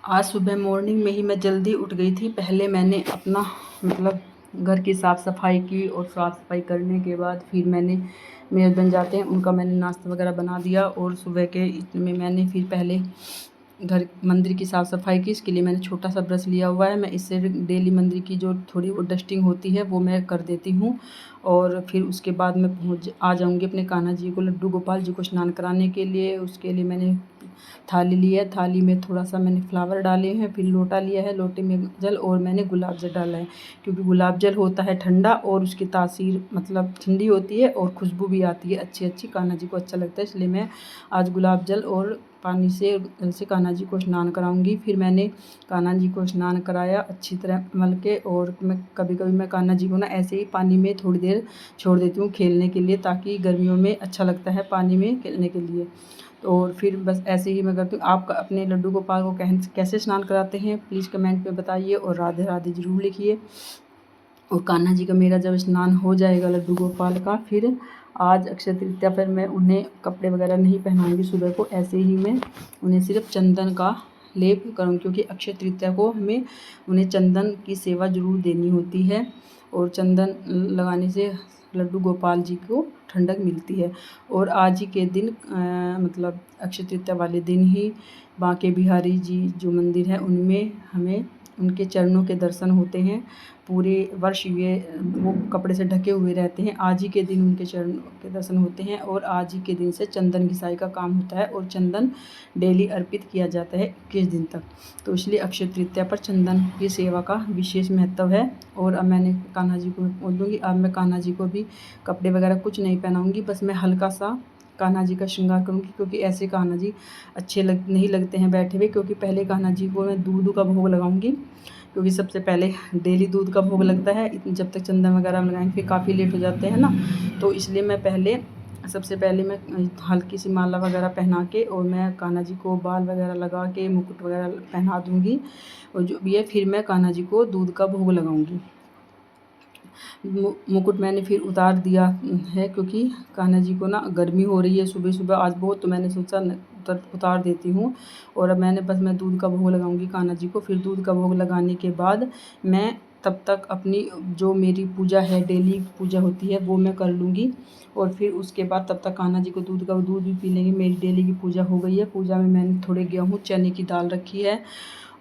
आज सुबह मॉर्निंग में ही मैं जल्दी उठ गई थी। पहले मैंने अपना मतलब घर की साफ़ सफाई की और साफ़ सफाई करने के बाद फिर मैंने मेरे हस्बैंड जाते हैं, उनका मैंने नाश्ता वगैरह बना दिया। और सुबह के में मैंने फिर पहले घर मंदिर की साफ़ सफाई की। इसके लिए मैंने छोटा सा ब्रश लिया हुआ है। मैं इससे डेली मंदिर की जो थोड़ी वो डस्टिंग होती है वो मैं कर देती हूँ। और फिर उसके बाद मैं आ जाऊँगी अपने कान्हा जी को, लड्डू गोपाल जी को स्नान कराने के लिए। उसके लिए मैंने थाली ली है, थाली में थोड़ा सा मैंने फ्लावर डाले हैं, फिर लोटा लिया है, लोटे में जल और मैंने गुलाब जल डाला है। क्योंकि गुलाब जल होता है ठंडा और उसकी तासीर मतलब ठंडी होती है और खुशबू भी आती है अच्छी अच्छी, कान्हा जी को अच्छा लगता है। इसलिए मैं आज गुलाब जल और पानी से कान्हा जी को स्नान कराऊंगी। फिर मैंने कान्हा जी को स्नान कराया अच्छी तरह मल के। और मैं कभी मैं कान्हा जी को ना ऐसे ही पानी में थोड़ी देर छोड़ देती हूँ खेलने के लिए, ताकि गर्मियों में अच्छा लगता है पानी में खेलने के लिए। तो और फिर बस ऐसे ही मैं करती हूँ। आप अपने लड्डू गोपाल को कैसे स्नान कराते हैं प्लीज़ कमेंट में बताइए और राधे राधे ज़रूर लिखिए। और कान्हा जी का मेरा जब स्नान हो जाएगा लड्डू गोपाल का, फिर आज अक्षय तृतीया पर मैं उन्हें कपड़े वगैरह नहीं पहनाऊंगी सुबह को, ऐसे ही मैं उन्हें सिर्फ चंदन का लेप करूँ। क्योंकि अक्षय तृतीया को हमें उन्हें चंदन की सेवा ज़रूर देनी होती है और चंदन लगाने से लड्डू गोपाल जी को ठंडक मिलती है। और आज ही के दिन मतलब अक्षय तृतीया वाले दिन ही बांके बिहारी जी जो मंदिर है उनमें हमें उनके चरणों के दर्शन होते हैं। पूरे वर्ष ये वो कपड़े से ढके हुए रहते हैं, आज ही के दिन उनके चरणों के दर्शन होते हैं। और आज ही के दिन से चंदन घिसाई का काम होता है और चंदन डेली अर्पित किया जाता है 21 दिन तक। तो इसलिए अक्षय तृतीया पर चंदन की सेवा का विशेष महत्व है। और अब मैंने कान्हा जी को बोल दूँगी, अब मैं कान्हा जी को भी कपड़े वगैरह कुछ नहीं पहनाऊँगी, बस मैं हल्का सा कान्हा जी का श्रृंगार करूँगी। क्योंकि ऐसे कान्हा जी अच्छे नहीं लगते हैं बैठे हुए। क्योंकि पहले कान्हा जी को मैं दूध का भोग लगाऊंगी, क्योंकि सबसे पहले डेली दूध का भोग लगता है। जब तक चंदन वगैरह लगाएंगे फिर काफ़ी लेट हो जाते हैं ना। तो इसलिए मैं सबसे पहले मैं हल्की सी माला वगैरह पहना के और मैं कान्हा जी को बाल वगैरह लगा के मुकुट वगैरह पहना दूँगी। और जो भी है फिर मैं कान्हा जी को दूध का भोग लगाऊंगी। मुकुट मैंने फिर उतार दिया है, क्योंकि कान्हा जी को ना गर्मी हो रही है सुबह सुबह आज बहुत, तो मैंने सोचा उतार देती हूँ। और अब मैं दूध का भोग लगाऊंगी कान्हा जी को। फिर दूध का भोग लगाने के बाद मैं तब तक अपनी जो मेरी पूजा है, डेली पूजा होती है, वो मैं कर लूँगी। और फिर उसके बाद तब तक कान्हा जी को दूध भी पी लेंगे। मेरी डेली की पूजा हो गई है। पूजा में मैंने थोड़े गेहूँ चने की दाल रखी है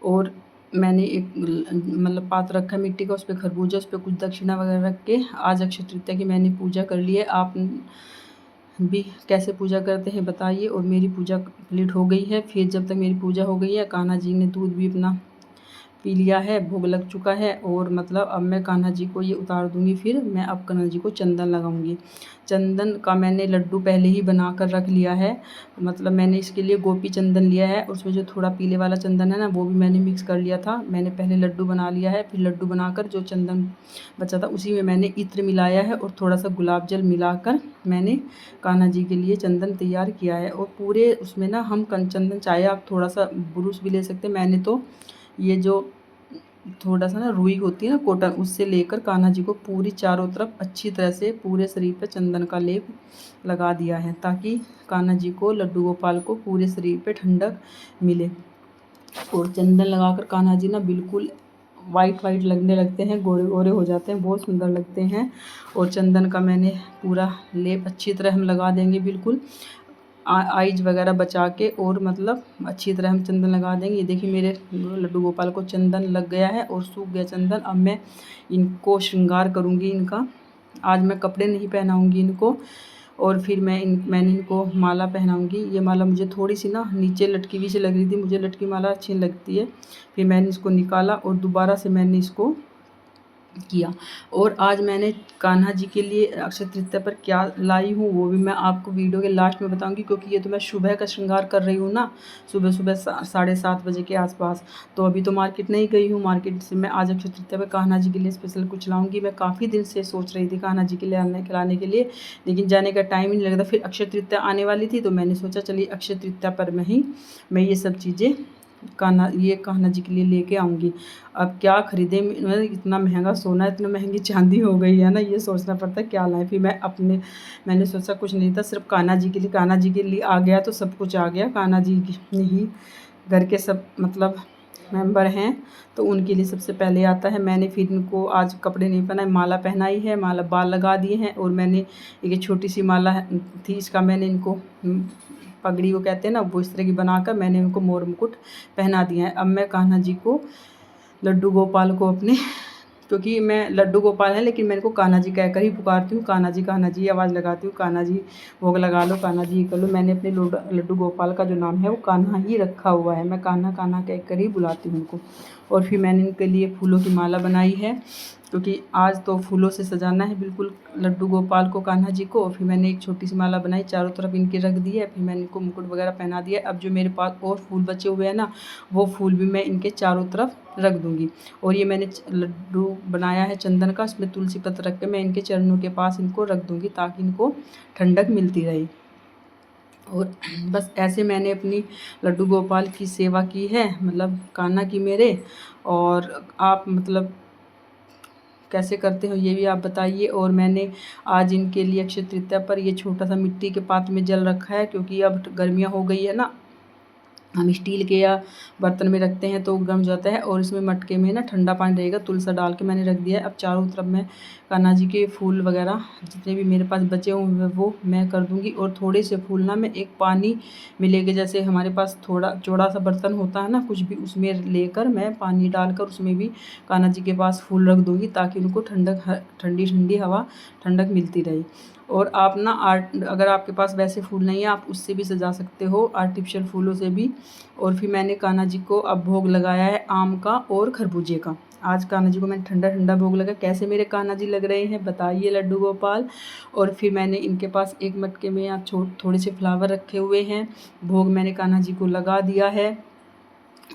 और मैंने एक मतलब पात्र रखा है मिट्टी का, उस पर खरबूजा, उस पर कुछ दक्षिणा वगैरह रख के आज अक्षय तृतीया की मैंने पूजा कर ली है। आप भी कैसे पूजा करते हैं बताइए। और मेरी पूजा कंप्लीट हो गई है। फिर जब तक मेरी पूजा हो गई है, कान्हा जी ने दूध भी अपना पी लिया है, भोग लग चुका है। और मतलब अब मैं कान्हा जी को ये उतार दूँगी। फिर मैं अब कान्हा जी को चंदन लगाऊँगी। चंदन का मैंने लड्डू पहले ही बना कर रख लिया है। मतलब मैंने इसके लिए गोपी चंदन लिया है, उसमें जो थोड़ा पीले वाला चंदन है ना वो भी मैंने मिक्स कर लिया था। मैंने पहले लड्डू बना लिया है, फिर लड्डू बनाकर जो चंदन बचा था उसी में मैंने इत्र मिलाया है और थोड़ा सा गुलाब जल मिलाकर मैंने कान्हा जी के लिए चंदन तैयार किया है। और पूरे उसमें ना हम चंदन, चाहे आप थोड़ा सा ब्रुश भी ले सकते हैं, मैंने तो ये जो थोड़ा सा ना रुई होती है ना कॉटन, उससे लेकर कान्हा जी को पूरी चारों तरफ अच्छी तरह से पूरे शरीर पे चंदन का लेप लगा दिया है, ताकि कान्हा जी को, लड्डू गोपाल को पूरे शरीर पे ठंडक मिले। और चंदन लगाकर कान्हा जी ना बिल्कुल वाइट लगने लगते हैं, गोरे गोरे हो जाते हैं, बहुत सुंदर लगते हैं। और चंदन का मैंने पूरा लेप अच्छी तरह हम लगा देंगे बिल्कुल आइज वगैरह बचा के। और मतलब अच्छी तरह हम चंदन लगा देंगे। ये देखिए मेरे लड्डू गोपाल को चंदन लग गया है और सूख गया चंदन। अब मैं इनको श्रृंगार करूँगी इनका। आज मैं कपड़े नहीं पहनाऊँगी इनको। और फिर मैंने इनको माला पहनाऊँगी। ये माला मुझे थोड़ी सी ना नीचे लटकी हुई सी लग रही थी, मुझे लटकी माला अच्छी लगती है। फिर मैंने इसको निकाला और दोबारा से मैंने इसको किया। और आज मैंने कान्हा जी के लिए अक्षय तृतीया पर क्या लाई हूँ वो भी मैं आपको वीडियो के लास्ट में बताऊंगी। क्योंकि ये तो मैं सुबह का श्रृंगार कर रही हूँ ना, सुबह 7:30 बजे के आसपास। तो अभी तो मार्केट नहीं गई हूँ, मार्केट से मैं आज अक्षय तृतीया पर कान्हा जी के लिए स्पेशल कुछ लाऊंगी। मैं काफ़ी दिन से सोच रही थी कान्हा जी के लिए लाने के लिए, लेकिन जाने का टाइम ही नहीं लगता। फिर अक्षय तृतीया आने वाली थी तो मैंने सोचा चलिए अक्षय तृतीया पर मैं ये सब चीज़ें कान्हा जी के लिए लेके आऊँगी। अब क्या खरीदें, मतलब इतना महंगा सोना, इतनी महंगी चांदी हो गई है ना, ये सोचना पड़ता है क्या लाएं। फिर मैंने सोचा कुछ नहीं था, सिर्फ कान्हा जी के लिए आ गया तो सब कुछ आ गया। कान्हा जी ने ही घर के सब मतलब मेंबर हैं तो उनके लिए सबसे पहले आता है। मैंने फिर इनको आज कपड़े नहीं पहनाए, माला पहनाई है, माला बाल लगा दिए हैं और मैंने एक छोटी सी माला थी, इसका मैंने इनको पगड़ी वो कहते हैं ना, वो इस तरह की बनाकर मैंने इनको मोर मुकुट पहना दिया है। अब मैं कान्हा जी को, लड्डू गोपाल को अपने, क्योंकि मैं लड्डू गोपाल है लेकिन मैं इनको कान्हा जी कहकर ही पुकारती हूँ। कान्हा जी आवाज़ लगाती हूँ, कान्हा जी भोग लगा लो, कान्हा जी कर लो। मैंने अपने लड्डू गोपाल का जो नाम है वो कान्हा ही रखा हुआ है। मैं कान्हा कान्हा कहकर ही बुलाती हूँ उनको। और फिर मैंने इनके लिए फूलों की माला बनाई है, क्योंकि आज तो फूलों से सजाना है बिल्कुल लड्डू गोपाल को, कान्हा जी को। फिर मैंने एक छोटी सी माला बनाई, चारों तरफ इनके रख दी है। फिर मैंने इनको मुकुट वगैरह पहना दिया। अब जो मेरे पास और फूल बचे हुए हैं ना, वो फूल भी मैं इनके चारों तरफ रख दूँगी। और ये मैंने लड्डू बनाया है चंदन का, उसमें तुलसी पत्र रख के मैं इनके चरणों के पास इनको रख दूँगी ताकि इनको ठंडक मिलती रहे। और बस ऐसे मैंने अपनी लड्डू गोपाल की सेवा की है, मतलब कान्हा की मेरे। और आप मतलब कैसे करते हो ये भी आप बताइए। और मैंने आज इनके लिए अक्षय तृतीया पर ये छोटा सा मिट्टी के पात्र में जल रखा है, क्योंकि अब गर्मियाँ हो गई है ना, हम स्टील के या बर्तन में रखते हैं तो गर्म जाता है। और इसमें मटके में ना ठंडा पानी रहेगा, तुलसा डाल के मैंने रख दिया है। अब चारों तरफ मैं कान्हा जी के फूल वगैरह जितने भी मेरे पास बचे हुए हैं वो मैं कर दूँगी। और थोड़े से फूल ना मैं एक पानी में लेके, जैसे हमारे पास थोड़ा चौड़ा सा बर्तन होता है ना कुछ भी, उसमें लेकर मैं पानी डालकर उसमें भी कान्हा जी के पास फूल रख दूँगी ताकि उनको ठंडी ठंडी हवा ठंडक मिलती रहे। और आप ना अगर आपके पास वैसे फूल नहीं है आप उससे भी सजा सकते हो, आर्टिफिशियल फूलों से भी। और फिर मैंने कान्हा जी को अब भोग लगाया है आम का और खरबूजे का। आज कान्हा जी को मैंने ठंडा ठंडा भोग लगा। कैसे मेरे कान्हा जी लग रहे हैं बताइए लड्डू गोपाल। और फिर मैंने इनके पास एक मटके में यहाँ थोड़े से फ्लावर रखे हुए हैं, भोग मैंने कान्हा जी को लगा दिया है।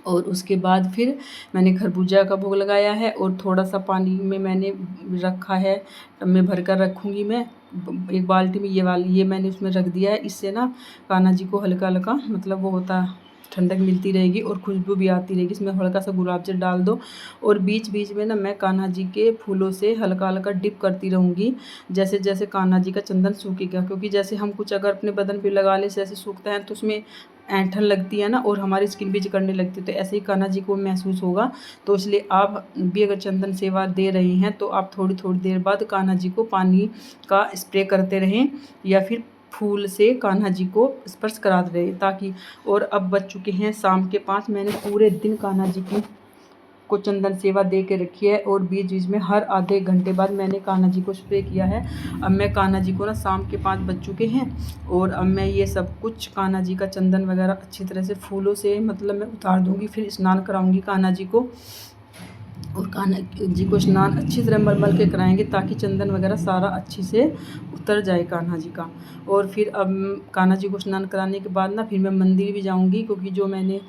और उसके बाद फिर मैंने खरबूजा का भोग लगाया है और थोड़ा सा पानी में मैंने रखा है, टब में भर कर रखूँगी मैं एक बाल्टी में, ये मैंने उसमें रख दिया है। इससे ना कान्हा जी को हल्का हल्का मतलब वो होता है, ठंडक मिलती रहेगी और खुशबू भी आती रहेगी। इसमें हल्का सा गुलाब जल डाल दो। और बीच बीच में ना मैं कान्हा जी के फूलों से हल्का हल्का डिप करती रहूँगी, जैसे जैसे कान्हा जी का चंदन सूखेगा। क्योंकि जैसे हम कुछ अगर अपने बदन पे लगा ले जैसे सूखता है तो उसमें ऐंठन लगती है ना, और हमारी स्किन भी जकड़ने लगती है, तो ऐसे ही कान्हा जी को महसूस होगा। तो इसलिए आप भी अगर चंदन सेवा दे रही हैं तो आप थोड़ी थोड़ी देर बाद कान्हा जी को पानी का स्प्रे करते रहें, या फिर फूल से कान्हा जी को स्पर्श कराते रहें ताकि। और अब बज चुके हैं शाम के 5। मैंने पूरे दिन कान्हा जी को चंदन सेवा दे के रखी है और बीच बीच में हर आधे घंटे बाद मैंने कान्हा जी को स्प्रे किया है। अब मैं कान्हा जी को ना शाम के 5 बज चुके हैं और अब मैं ये सब कुछ कान्हा जी का चंदन वगैरह अच्छी तरह से फूलों से मतलब मैं उतार दूँगी, फिर स्नान कराऊँगी कान्हा जी को। और कान्हा जी को स्नान अच्छी तरह मल के कराएंगे ताकि चंदन वगैरह सारा अच्छी से उतर जाए कान्हा जी का। और फिर अब कान्हा जी को स्नान कराने के बाद ना फिर मैं मंदिर भी जाऊंगी, क्योंकि जो मैंने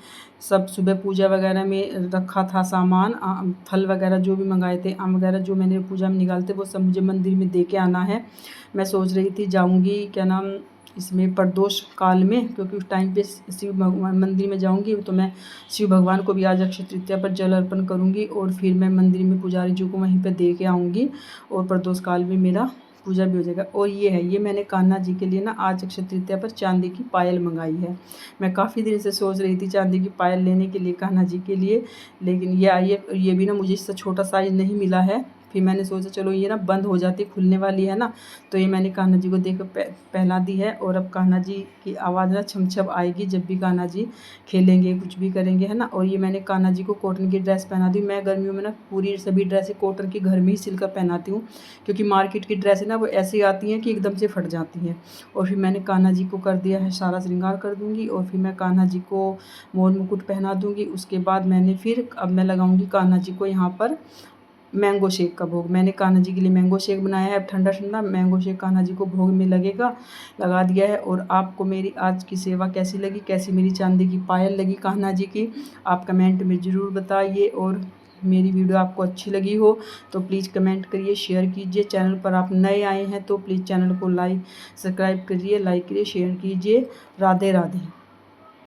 सब सुबह पूजा वगैरह में रखा था सामान, फल वगैरह जो भी मंगाए थे, आम वगैरह जो मैंने पूजा में निकालते वो सब मुझे मंदिर में दे के आना है। मैं सोच रही थी जाऊँगी क्या नाम इसमें प्रदोष काल में, क्योंकि उस टाइम पे शिव भगवान मंदिर में जाऊंगी तो मैं शिव भगवान को भी आज अक्षय तृतीया पर जल अर्पण करूंगी। और फिर मैं मंदिर में पुजारी जी को वहीं पे दे के आऊँगी और प्रदोष काल में मेरा पूजा भी हो जाएगा। और ये मैंने कान्हा जी के लिए ना आज अक्षय तृतीया पर चांदी की पायल मंगाई है। मैं काफ़ी दिन से सोच रही थी चांदी की पायल लेने के लिए कान्हा जी के लिए, लेकिन ये आई है। ये भी ना मुझे इससे छोटा साइज़ नहीं मिला है। फिर मैंने सोचा चलो ये ना बंद हो जाती खुलने वाली है ना, तो ये मैंने कान्हा जी को देकर पहना दी है। और अब कान्हा जी की आवाज़ ना छम छम आएगी जब भी कान्हा जी खेलेंगे कुछ भी करेंगे, है ना। और ये मैंने कान्हा जी को कॉटन की ड्रेस पहना दी। मैं गर्मियों में ना पूरी सभी ड्रेसें कॉटन की घर में ही सिलकर पहनाती हूँ, क्योंकि मार्केट की ड्रेसें ना वो ऐसी आती हैं कि एकदम से फट जाती हैं। और फिर मैंने कान्हा जी को कर दिया है सारा श्रृंगार कर दूँगी और फिर मैं कान्हा जी को मोर मुकुट पहना दूँगी। उसके बाद मैंने फिर अब मैं लगाऊँगी कान्हा जी को यहाँ पर मैंगो शेक का भोग। मैंने कान्हा जी के लिए मैंगो शेक बनाया है, अब ठंडा ठंडा मैंगो शेक कान्हा जी को भोग में लगेगा, लगा दिया है। और आपको मेरी आज की सेवा कैसी लगी, कैसी मेरी चांदी की पायल लगी कान्हा जी की, आप कमेंट में ज़रूर बताइए। और मेरी वीडियो आपको अच्छी लगी हो तो प्लीज़ कमेंट करिए, शेयर कीजिए। चैनल पर आप नए आए हैं तो प्लीज़ चैनल को सब्सक्राइब करिए, लाइक करिए, शेयर कीजिए। राधे राधे।